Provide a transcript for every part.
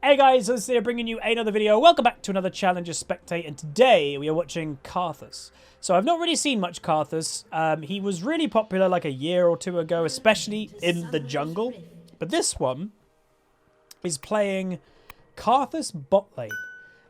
Hey guys, Liz here bringing you another video. Welcome back to another Challenger Spectate, and today we are watching Karthus. So I've not really seen much Karthus. He was really popular like a year or two ago, especially in the jungle. But this one is playing Karthus bot lane.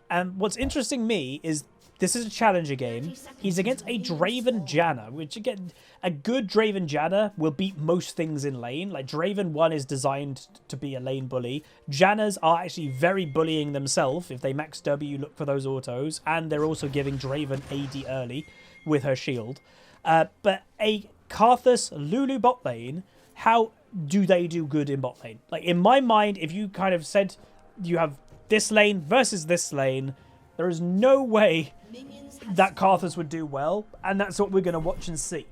And what's interesting me is this is a Challenger game. He's against a Draven Janna, which again, a good Draven Janna will beat most things in lane. Like Draven 1 is designed to be a lane bully. Jannas are actually very bullying themselves. If they max W, look for those autos. And they're also giving Draven AD early with her shield. But a Karthus Lulu bot lane, how do they do good in bot lane? Like in my mind, if you kind of said you have this lane versus this lane, there is no way that Karthus would do well, and that's what we're going to watch and see.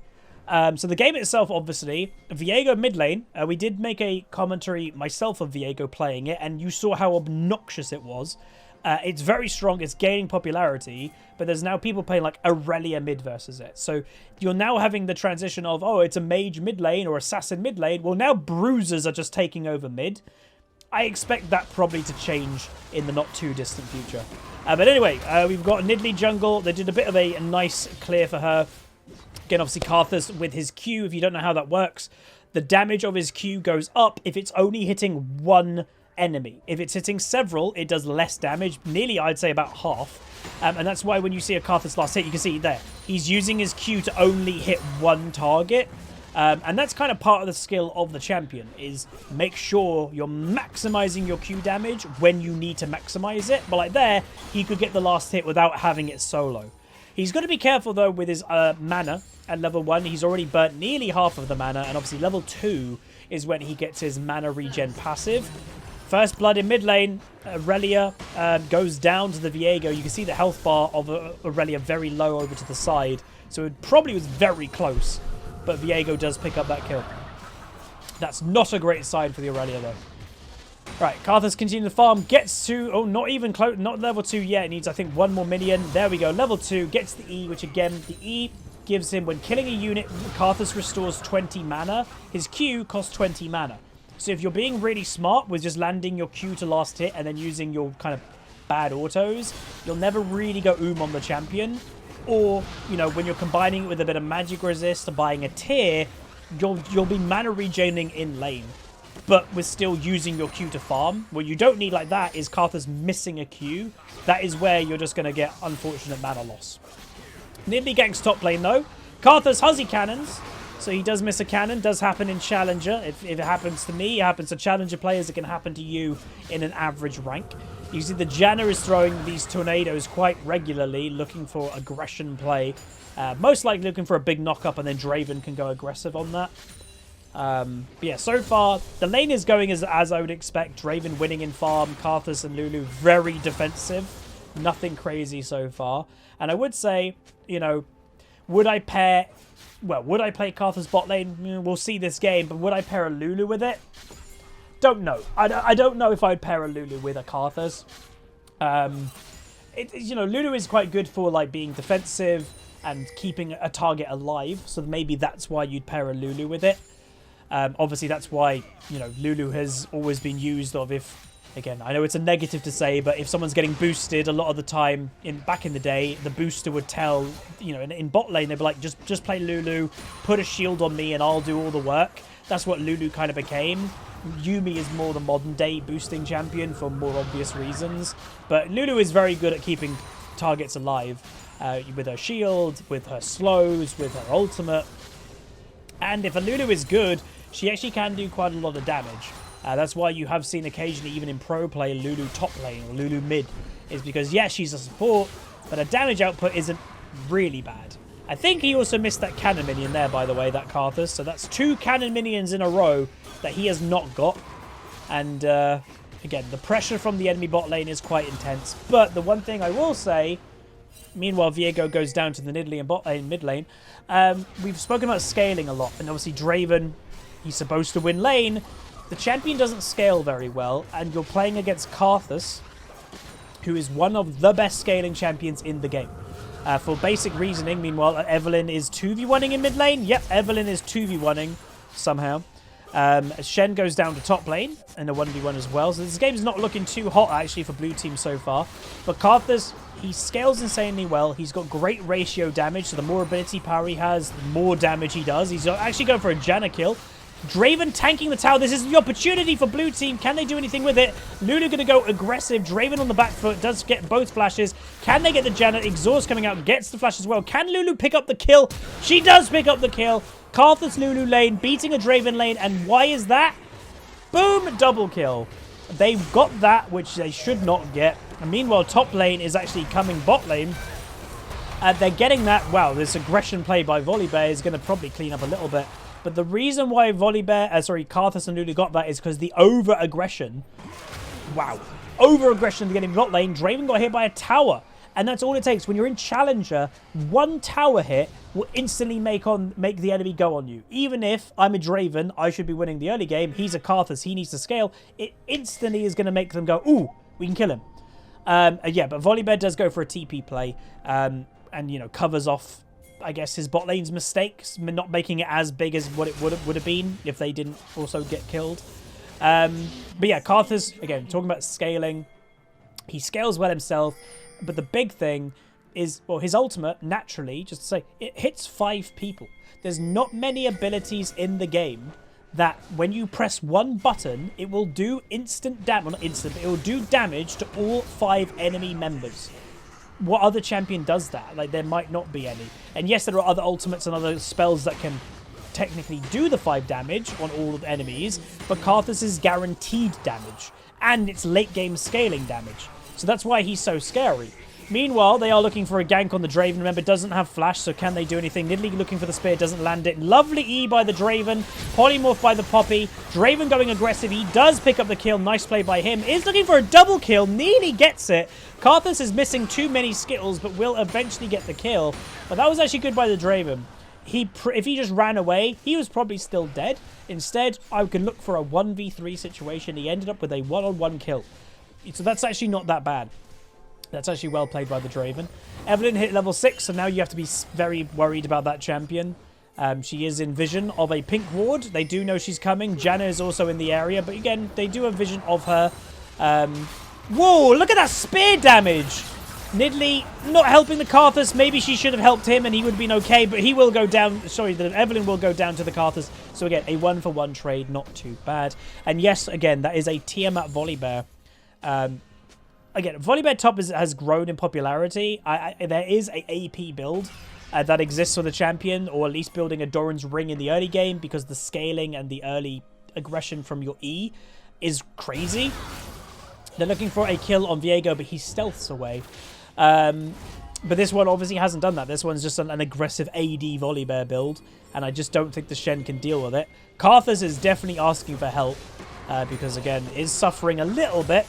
So the game itself, obviously, Viego mid lane, we did make a commentary myself of Viego playing it, and you saw how obnoxious it was. It's very strong, it's gaining popularity, but there's now people playing like Aurelia mid versus it. So you're now having the transition of, oh, it's a mage mid lane or assassin mid lane. Well, now bruisers are just taking over mid. I expect that probably to change in the not too distant future. But anyway, we've got Nidalee jungle. They did a bit of a nice clear for her. Again, obviously Karthus with his Q, if you don't know how that works, the damage of his Q goes up if it's only hitting one enemy. If it's hitting several, it does less damage, nearly I'd say about half. And that's why when you see a Karthus last hit, you can see there, he's using his Q to only hit one target. And that's kind of part of the skill of the champion, is make sure you're maximizing your Q damage when you need to maximize it. But like there, he could get the last hit without having it solo. He's got to be careful, though, with his mana at level 1. He's already burnt nearly half of the mana, and obviously level 2 is when he gets his mana regen passive. First blood in mid lane, Aurelia goes down to the Viego. You can see the health bar of Aurelia very low over to the side, so it probably was very close. But Viego does pick up that kill. That's not a great sign for the Aurelia, though. Right, Karthus continuing to farm, gets to, oh, not even close, not level 2 yet. It needs, I think, one more minion. There we go, level 2, gets the E, which again, the E gives him, when killing a unit, Karthus restores 20 mana. His Q costs 20 mana. So if you're being really smart with just landing your Q to last hit and then using your kind of bad autos, you'll never really go on the champion. Or, you know, when you're combining it with a bit of magic resist or buying a tier, you'll be mana regening in lane, but with still using your Q to farm. What you don't need like that is Karthus missing a Q. That is where you're just going to get unfortunate mana loss. Nidalee ganks top lane though. Karthus Huzzy cannons, so he does miss a cannon. Does happen in Challenger. If it happens to me, it happens to Challenger players. It can happen to you in an average rank. You see the Janna is throwing these tornadoes quite regularly, looking for aggression play. Most likely looking for a big knock-up, and then Draven can go aggressive on that. But yeah, so far, the lane is going as I would expect. Draven winning in farm, Karthus and Lulu very defensive. Nothing crazy so far. And I would say, you know, would I play Karthus bot lane? We'll see this game, but would I pair a Lulu with it? Don't know. I don't know if I'd pair a Lulu with a Karthus. You know, Lulu is quite good for like being defensive and keeping a target alive. So maybe that's why you'd pair a Lulu with it. Obviously, that's why, you know, Lulu has always been used of if, again, I know it's a negative to say, but if someone's getting boosted a lot of the time, back in the day, the booster would tell, you know, in bot lane, they'd be like, just play Lulu, put a shield on me and I'll do all the work. That's what Lulu kind of became. Yuumi is more the modern day boosting champion for more obvious reasons, but Lulu is very good at keeping targets alive with her shield, with her slows, with her ultimate. And if a Lulu is good, she actually can do quite a lot of damage. That's why you have seen occasionally, even in pro play, Lulu top lane or Lulu mid, is because, yeah, she's a support, but her damage output isn't really bad. I think he also missed that cannon minion there, by the way, that Karthus. So that's 2 cannon minions in a row that he has not got. And, again, the pressure from the enemy bot lane is quite intense. But the one thing I will say, meanwhile, Viego goes down to the Nidalee and bot lane, mid lane. We've spoken about scaling a lot. And obviously, Draven, he's supposed to win lane. The champion doesn't scale very well. And you're playing against Karthus, who is one of the best scaling champions in the game. For basic reasoning, meanwhile, Evelynn is 2v1ing in mid lane. Yep, Evelynn is 2v1ing somehow. Shen goes down to top lane in a 1v1 as well. So this game's not looking too hot, actually, for blue team so far. But Karthus, he scales insanely well. He's got great ratio damage, so the more ability power he has, the more damage he does. He's actually going for a Janna kill. Draven tanking the tower. This is the opportunity for blue team. Can they do anything with it? Lulu going to go aggressive. Draven on the back foot does get both flashes. Can they get the Janna? Exhaust coming out, gets the flash as well. Can Lulu pick up the kill? She does pick up the kill. Karthus Lulu lane beating a Draven lane. And why is that? Boom, double kill. They've got that, which they should not get. And meanwhile, top lane is actually coming bot lane. They're getting that. Wow, this aggression play by Volibear is going to probably clean up a little bit. But the reason why Karthus and Lulu got that is because the over-aggression. Wow. Over-aggression to get him bot lane. Draven got hit by a tower. And that's all it takes. When you're in Challenger, one tower hit will instantly make the enemy go on you. Even if I'm a Draven, I should be winning the early game. He's a Karthus. He needs to scale. It instantly is going to make them go, ooh, we can kill him. Yeah, but Volibear does go for a TP play. And, you know, covers off, I guess, his bot lane's mistakes, not making it as big as what it would have been if they didn't also get killed. But yeah, Karthus, again, talking about scaling, he scales well himself, but the big thing is, well, his ultimate, naturally, just to say, it hits 5 people. There's not many abilities in the game that when you press one button, it will do instant damage, well, not instant, but it will do damage to all 5 enemy members. What other champion does that? Like, there might not be any. And yes, there are other ultimates and other spells that can technically do the 5 damage on all of the enemies, but Karthus is guaranteed damage, and it's late game scaling damage. So that's why he's so scary. Meanwhile, they are looking for a gank on the Draven. Remember, doesn't have flash, so can they do anything? Nidalee looking for the spear, doesn't land it. Lovely E by the Draven. Polymorph by the Poppy. Draven going aggressive. He does pick up the kill. Nice play by him. Is looking for a double kill. Nearly gets it. Karthus is missing too many skittles, but will eventually get the kill. But that was actually good by the Draven. If he just ran away, he was probably still dead. Instead, I could look for a 1v3 situation. He ended up with a one-on-one kill. So that's actually not that bad. That's actually well played by the Draven. Evelyn hit level 6, so now you have to be very worried about that champion. She is in vision of a pink ward. They do know she's coming. Janna is also in the area, but again, they do have vision of her. Whoa, look at that spear damage! Nidalee not helping the Karthus. Maybe she should have helped him and he would have been okay, but he will go down. Sorry, the Evelyn will go down to the Karthus. So again, a 1-for-1 trade, not too bad. And yes, again, that is a Tiamat Volibear. Again, Volibear top has grown in popularity. There is a AP build that exists for the champion, or at least building a Doran's Ring in the early game, because the scaling and the early aggression from your E is crazy. They're looking for a kill on Viego, but he stealths away. But this one obviously hasn't done that. This one's just an aggressive AD Volibear build, and I just don't think the Shen can deal with it. Karthus is definitely asking for help, because, again, is suffering a little bit.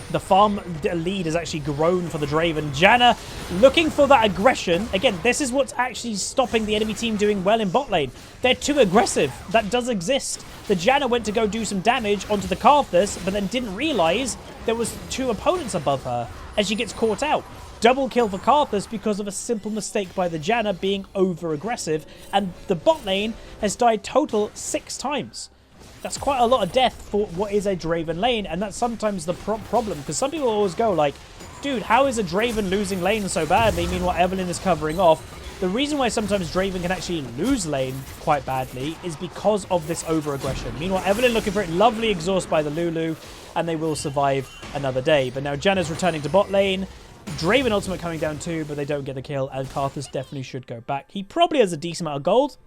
The farm lead has actually grown for the Draven. Janna looking for that aggression. Again, this is what's actually stopping the enemy team doing well in bot lane. They're too aggressive. That does exist. The Janna went to go do some damage onto the Karthus, but then didn't realize there was 2 opponents above her, and she gets caught out. Double kill for Karthus because of a simple mistake by the Janna being over-aggressive, and the bot lane has died total 6 times. That's quite a lot of death for what is a Draven lane, and that's sometimes the problem, because some people always go like, dude, how is a Draven losing lane so badly? Meanwhile, Evelyn is covering off. The reason why sometimes Draven can actually lose lane quite badly is because of this over-aggression. Meanwhile, Evelyn looking for it. Lovely exhaust by the Lulu, and they will survive another day. But now Janna's returning to bot lane. Draven ultimate coming down too, but they don't get the kill, and Karthus definitely should go back. He probably has a decent amount of gold.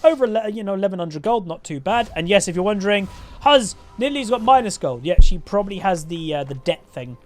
Over, 1100 gold, not too bad. And yes, if you're wondering, Nidalee's got minus gold. Yeah, she probably has the debt thing,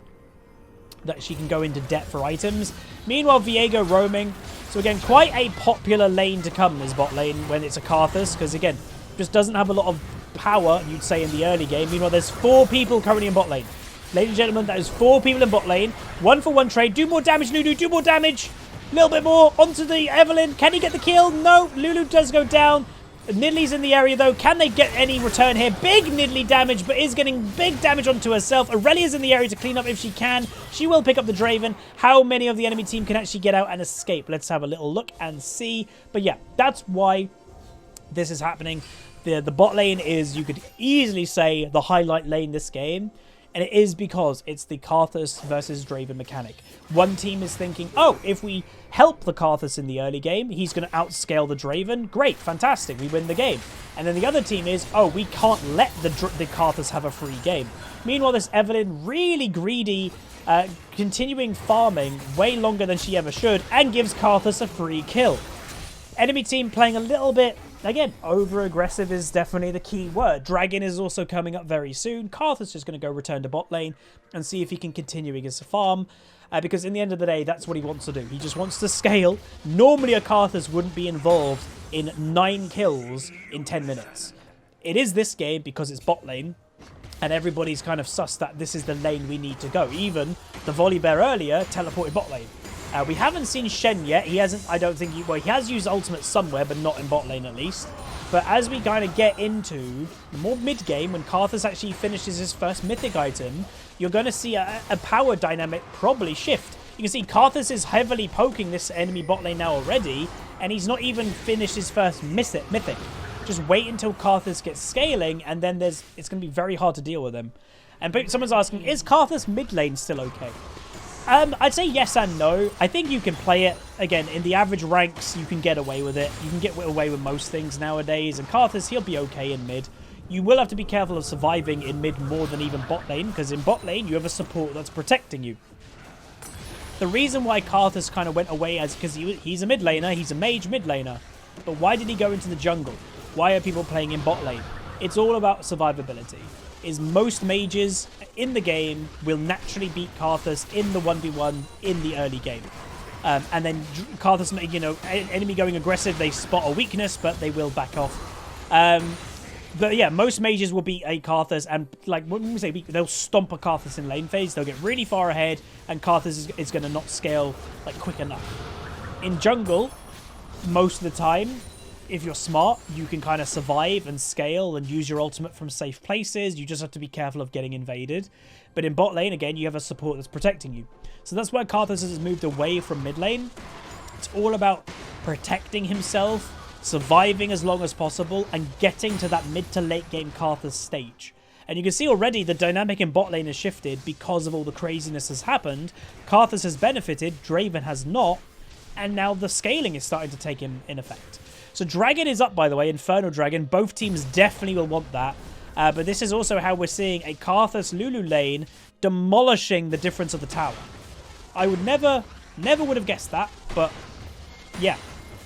that she can go into debt for items. Meanwhile, Viego roaming. So again, quite a popular lane to come is bot lane when it's a Karthus, because again, just doesn't have a lot of power, you'd say, in the early game. Meanwhile, there's 4 people currently in bot lane. Ladies and gentlemen, that is 4 people in bot lane. 1-for-1 trade. Do more damage, Lulu. Do more damage. A little bit more onto the Evelyn. Can he get the kill? No. Lulu does go down. Nidalee's in the area, though. Can they get any return here? Big Nidalee damage, but is getting big damage onto herself. Aurelia's in the area to clean up if she can. She will pick up the Draven. How many of the enemy team can actually get out and escape? Let's have a little look and see. But yeah, that's why this is happening. The bot lane is, you could easily say, the highlight lane this game. And it is because it's the Karthus versus Draven mechanic. One team is thinking, oh, if we help the Karthus in the early game, he's going to outscale the Draven. Great, fantastic, we win the game. And then the other team is, oh, we can't let the Karthus have a free game. Meanwhile, this Evelynn, really greedy, continuing farming way longer than she ever should, and gives Karthus a free kill. Enemy team playing a little bit, again, over-aggressive is definitely the key word. Dragon is also coming up very soon. Karthus is going to go return to bot lane and see if he can continue his farm. Because in the end of the day, that's what he wants to do. He just wants to scale. Normally, a Karthus wouldn't be involved in 9 kills in 10 minutes. It is this game because it's bot lane. And everybody's kind of sussed that this is the lane we need to go. Even the Volibear earlier teleported bot lane. We haven't seen Shen yet. He hasn't, I don't think, he has used ultimate somewhere, but not in bot lane at least. But as we kind of get into more mid-game, when Karthus actually finishes his first mythic item, you're going to see a power dynamic probably shift. You can see Karthus is heavily poking this enemy bot lane now already, and he's not even finished his first mythic. Just wait until Karthus gets scaling, and then it's going to be very hard to deal with him. And someone's asking, is Karthus mid lane still okay? I'd say yes and no. I think you can play it. Again, in the average ranks, you can get away with it. You can get away with most things nowadays. And Karthus, he'll be okay in mid. You will have to be careful of surviving in mid more than even bot lane, because in bot lane, you have a support that's protecting you. The reason why Karthus kind of went away is because he's a mid laner. He's a mage mid laner. But why did he go into the jungle? Why are people playing in bot lane? It's all about survivability. Most mages in the game will naturally beat Karthus in the 1v1 in the early game. And then Karthus, enemy going aggressive, they spot a weakness, but they will back off. But yeah, most mages will beat a Karthus, and like when we say beat, they'll stomp a Karthus in lane phase. They'll get really far ahead, and Karthus is going to not scale like quick enough. In jungle, most of the time, if you're smart, you can kind of survive and scale and use your ultimate from safe places. You just have to be careful of getting invaded. But in bot lane, again, you have a support that's protecting you. So that's why Karthus has moved away from mid lane. It's all about protecting himself, surviving as long as possible, and getting to that mid to late game Karthus stage. And you can see already the dynamic in bot lane has shifted because of all the craziness has happened. Karthus has benefited, Draven has not, and now the scaling is starting to take in effect. So Dragon is up, by the way, Inferno Dragon. Both teams definitely will want that. But this is also how we're seeing a Karthus Lulu lane demolishing the difference of the tower. I would never would have guessed that, but yeah,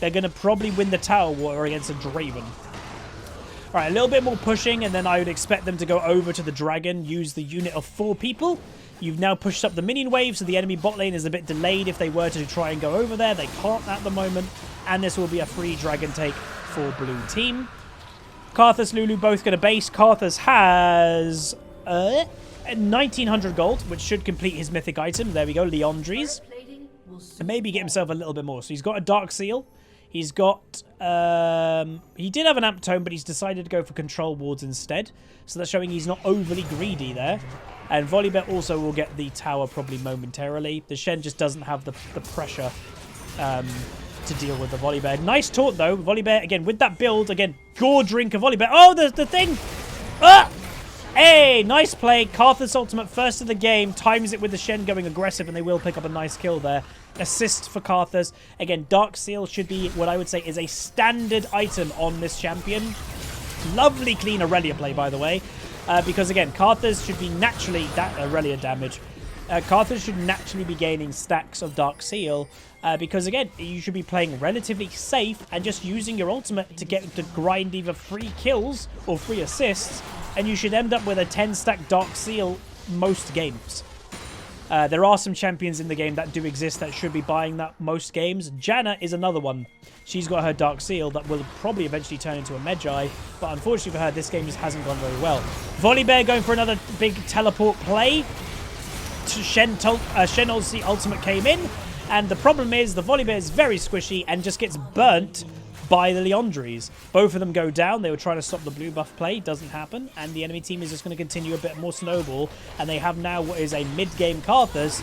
they're going to probably win the tower war against a Draven. All right, a little bit more pushing, and then I would expect them to go over to the Dragon, use the unit of 4 people. You've now pushed up the minion wave, so the enemy bot lane is a bit delayed if they were to try and go over there. They can't at the moment, and this will be a free dragon take for blue team. Karthus, Lulu both going to base. Karthus has 1900 gold, which should complete his mythic item. There we go, Leandries. And maybe get himself a little bit more. So he's got a Dark Seal. He's got... he did have an Amp Tome, but he's decided to go for Control Wards instead. So that's showing he's not overly greedy there. And Volibear also will get the tower probably momentarily. The Shen just doesn't have the pressure to deal with the Volibear. Nice taunt, though. Volibear, again, with that build, again, gore drink of Volibear. Oh, the thing! Ah! Hey, nice play. Karthus ultimate first of the game. Times it with the Shen going aggressive, and they will pick up a nice kill there. Assist for Karthus. Again, Dark Seal should be what I would say is a standard item on this champion. Lovely clean Aurelia play, by the way. Because, again, Karthus should be naturally... that Aurelia damage. Karthus should naturally be gaining stacks of Dark Seal. Because, again, you should be playing relatively safe and just using your ultimate to grind either free kills or free assists. And you should end up with a 10-stack Dark Seal most games. There are some champions in the game that do exist that should be buying that most games. Janna is another one. She's got her Dark Seal that will probably eventually turn into a Magi, but unfortunately for her, this game just hasn't gone very well. Volibear going for another big teleport play. Shen ultimate came in, and the problem is the Volibear is very squishy and just gets burnt by the Leandries. Both of them go down. They were trying to stop the blue buff play. Doesn't happen. And the enemy team is just going to continue a bit more snowball. And they have now what is a mid-game Karthus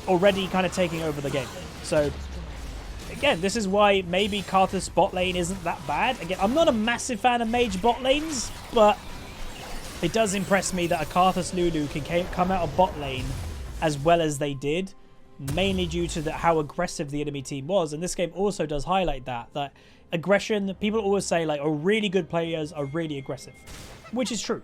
already kind of taking over the game. So again, this is why maybe Karthus bot lane isn't that bad. Again, I'm not a massive fan of mage bot lanes, but it does impress me that a Karthus Lulu can come out of bot lane as well as they did, mainly due to how aggressive the enemy team was. And this game also does highlight that aggression. People always say, like, oh, really good players are really aggressive, which is true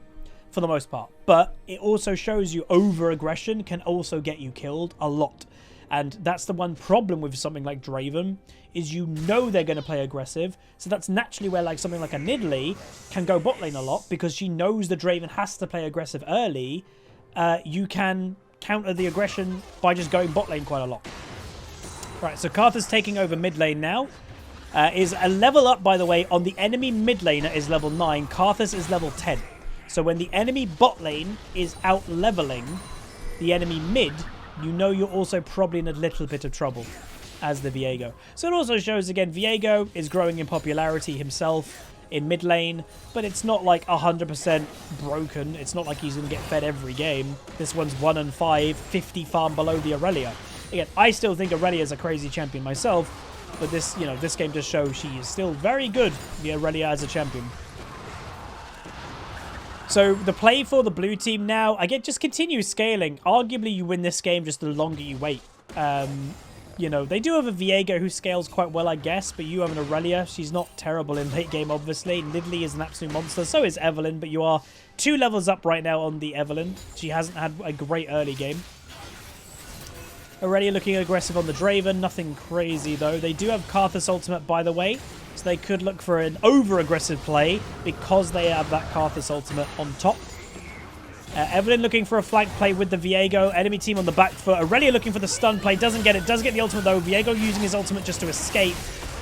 for the most part. But it also shows you over-aggression can also get you killed a lot. And that's the one problem with something like Draven, is you know they're going to play aggressive. So that's naturally where like something like a Nidalee can go bot lane a lot, because she knows the Draven has to play aggressive early. You can counter the aggression by just going bot lane quite a lot. Right, so Karthus taking over mid lane now. Is a level up, by the way, on the enemy mid laner is level 9. Karthus is level 10. So when the enemy bot lane is out leveling the enemy mid, you know you're also probably in a little bit of trouble as the Viego. So it also shows, again, Viego is growing in popularity himself in mid lane, but it's not like 100% broken. It's not like he's going to get fed every game. This one's 1-5, 50 farm below the Aurelia. Again, I still think Aurelia is a crazy champion myself, but this, you know, this game does show she is still very good, the Aurelia as a champion. So the play for the blue team now, again, just continue scaling. Arguably, you win this game just the longer you wait. You know, they do have a Viego who scales quite well, I guess, but you have an Aurelia. She's not terrible in late game, obviously. Nidalee is an absolute monster. So is Evelynn, but you are 2 levels up right now on the Evelynn. She hasn't had a great early game. Aurelia looking aggressive on the Draven. Nothing crazy, though. They do have Karthus ultimate, by the way. So they could look for an over-aggressive play because they have that Karthus ultimate on top. Evelynn looking for a flank play with the Viego. Enemy team on the back foot. Aurelia looking for the stun play. Doesn't get it. Does get the ultimate, though. Viego using his ultimate just to escape.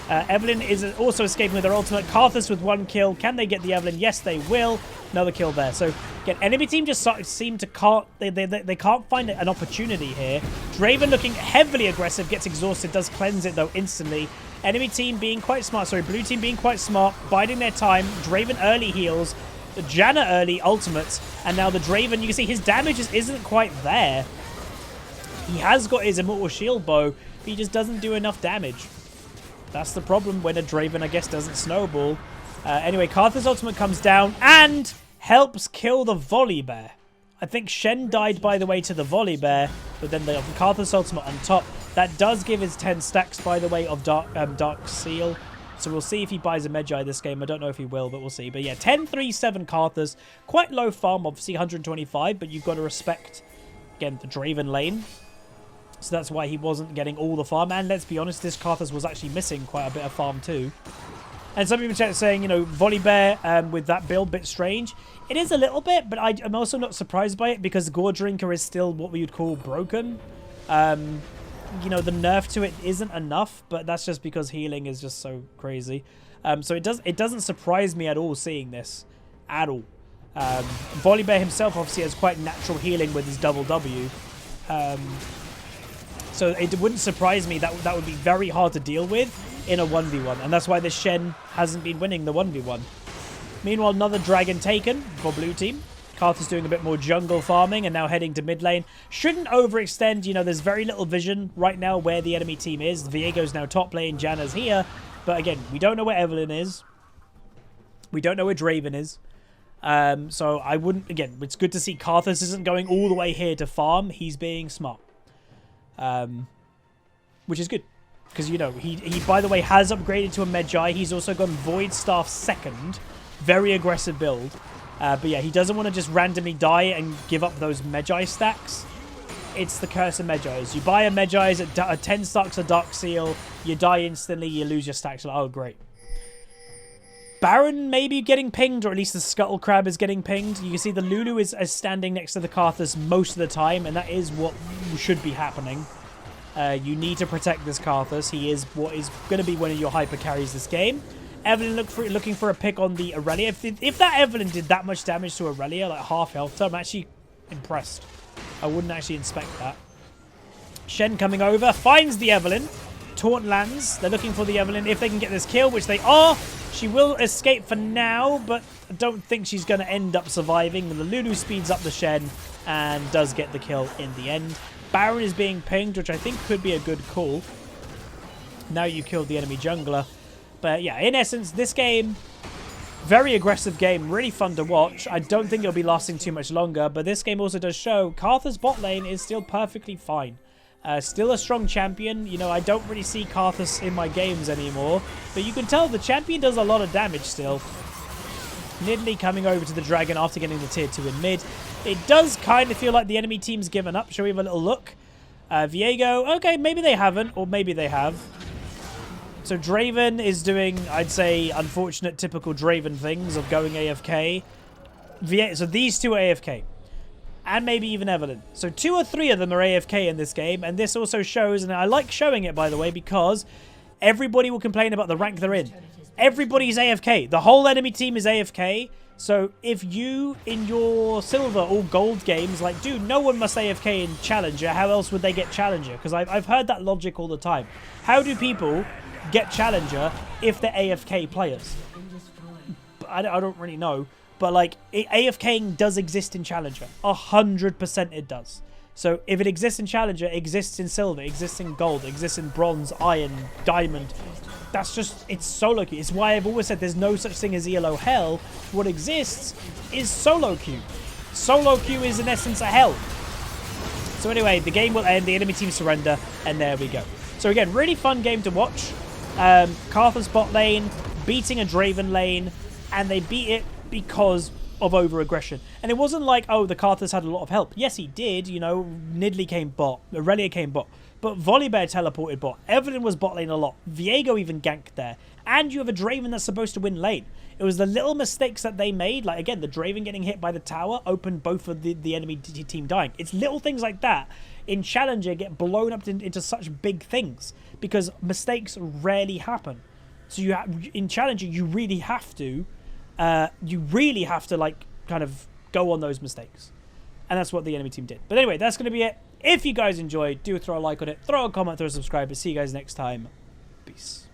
Evelynn is also escaping with their ultimate. Karthus with 1 kill. Can they get the Evelynn? Yes, they will. Another kill there. So, again, enemy team just seem to can't... They can't find an opportunity here. Draven looking heavily aggressive. Gets exhausted. Does cleanse it, though, instantly. Enemy team being quite smart. Sorry, blue team being quite smart. Biding their time. Draven early heals. Janna early ultimates. And now the Draven, you can see his damage just isn't quite there. He has got his Immortal Shield bow, but he just doesn't do enough damage. That's the problem when a Draven, I guess, doesn't snowball. Anyway, Karthus' ultimate comes down and helps kill the Volibear. I think Shen died, by the way, to the Volibear, but then the Karthus' ultimate on top. That does give his 10 stacks, by the way, of Dark Seal. So we'll see if he buys a Medjay this game. I don't know if he will, but we'll see. But yeah, 10-3-7 Karthus. Quite low farm, obviously 125, but you've got to respect, again, the Draven lane. So that's why he wasn't getting all the farm. And let's be honest, this Karthus was actually missing quite a bit of farm too. And some people in chat are saying, you know, Volibear with that build, bit strange. It is a little bit, but I'm also not surprised by it because Gore Drinker is still what we would call broken. You know, the nerf to it isn't enough, but that's just because healing is just so crazy. So it doesn't surprise me at all seeing this. At all. Volibear himself obviously has quite natural healing with his double W. So it wouldn't surprise me that that would be very hard to deal with in a 1v1. And that's why the Shen hasn't been winning the 1v1. Meanwhile, another dragon taken for blue team. Karthus doing a bit more jungle farming and now heading to mid lane. Shouldn't overextend. You know, there's very little vision right now where the enemy team is. Viego's now top lane. Janna's here. But again, we don't know where Evelynn is. We don't know where Draven is. So I wouldn't... Again, it's good to see Karthus isn't going all the way here to farm. He's being smart. Which is good. Because, you know, he by the way, has upgraded to a Medjay. He's also gone Void Staff second. Very aggressive build. But yeah, he doesn't want to just randomly die and give up those Medjay stacks. It's the curse of Medjays. You buy a Medjay at 10 stacks of Dark Seal, you die instantly, you lose your stacks. Oh, great. Baron maybe getting pinged, or at least the Scuttle Crab is getting pinged. You can see the Lulu is standing next to the Karthus most of the time, and that is what should be happening. You need to protect this Karthus. He is what is going to be one of your hyper carries this game. Evelynn looking for a pick on the Aurelia. If that Evelynn did that much damage to Aurelia, like half health, I'm actually impressed. I wouldn't actually inspect that. Shen coming over, finds the Evelynn. Taunt lands. They're looking for the Evelynn. If they can get this kill, which they are, she will escape for now, but I don't think she's going to end up surviving. The Lulu speeds up the Shen and does get the kill in the end. Baron is being pinged, which I think could be a good call. Now you killed the enemy jungler. But yeah, in essence, this game, very aggressive game, really fun to watch. I don't think it'll be lasting too much longer, but this game also does show Karthus bot lane is still perfectly fine. Still a strong champion. You know, I don't really see Karthus in my games anymore, but you can tell the champion does a lot of damage still. Nidalee coming over to the dragon after getting the tier 2 in mid. It does kind of feel like the enemy team's given up. Shall we have a little look? Viego, okay, maybe they haven't, or maybe they have. So Draven is doing, I'd say, unfortunate, typical Draven things of going AFK. So these two are AFK. And maybe even Evelyn. So 2 or 3 of them are AFK in this game. And this also shows, and I like showing it, by the way, because everybody will complain about the rank they're in. Everybody's AFK. The whole enemy team is AFK. So if you, in your silver or gold games, like, dude, no one must AFK in Challenger. How else would they get Challenger? Because I've heard that logic all the time. How do people get Challenger if they're AFK players? I don't really know. But, like, AFKing does exist in Challenger. 100% it does. So if it exists in Challenger, it exists in silver, exists in gold, exists in bronze, iron, diamond. That's just, it's solo queue. It's why I've always said there's no such thing as ELO hell. What exists is solo queue. Solo queue is in essence a hell. So anyway, the game will end, the enemy team surrender, and there we go. So again, really fun game to watch. Karthus bot lane, beating a Draven lane, and they beat it because of over-aggression. And it wasn't like, oh, the Karthus had a lot of help. Yes, he did. You know, Nidalee came bot. Aurelia came bot. But Volibear teleported bot. Evelyn was bot lane a lot. Viego even ganked there. And you have a Draven that's supposed to win lane. It was the little mistakes that they made. Like, again, the Draven getting hit by the tower opened both of the enemy team dying. It's little things like that in Challenger get blown up into such big things. Because mistakes rarely happen. So you in Challenger, you really have to... like, kind of go on those mistakes. And that's what the enemy team did. But anyway, that's going to be it. If you guys enjoyed, do throw a like on it, throw a comment, throw a subscribe. See you guys next time. Peace.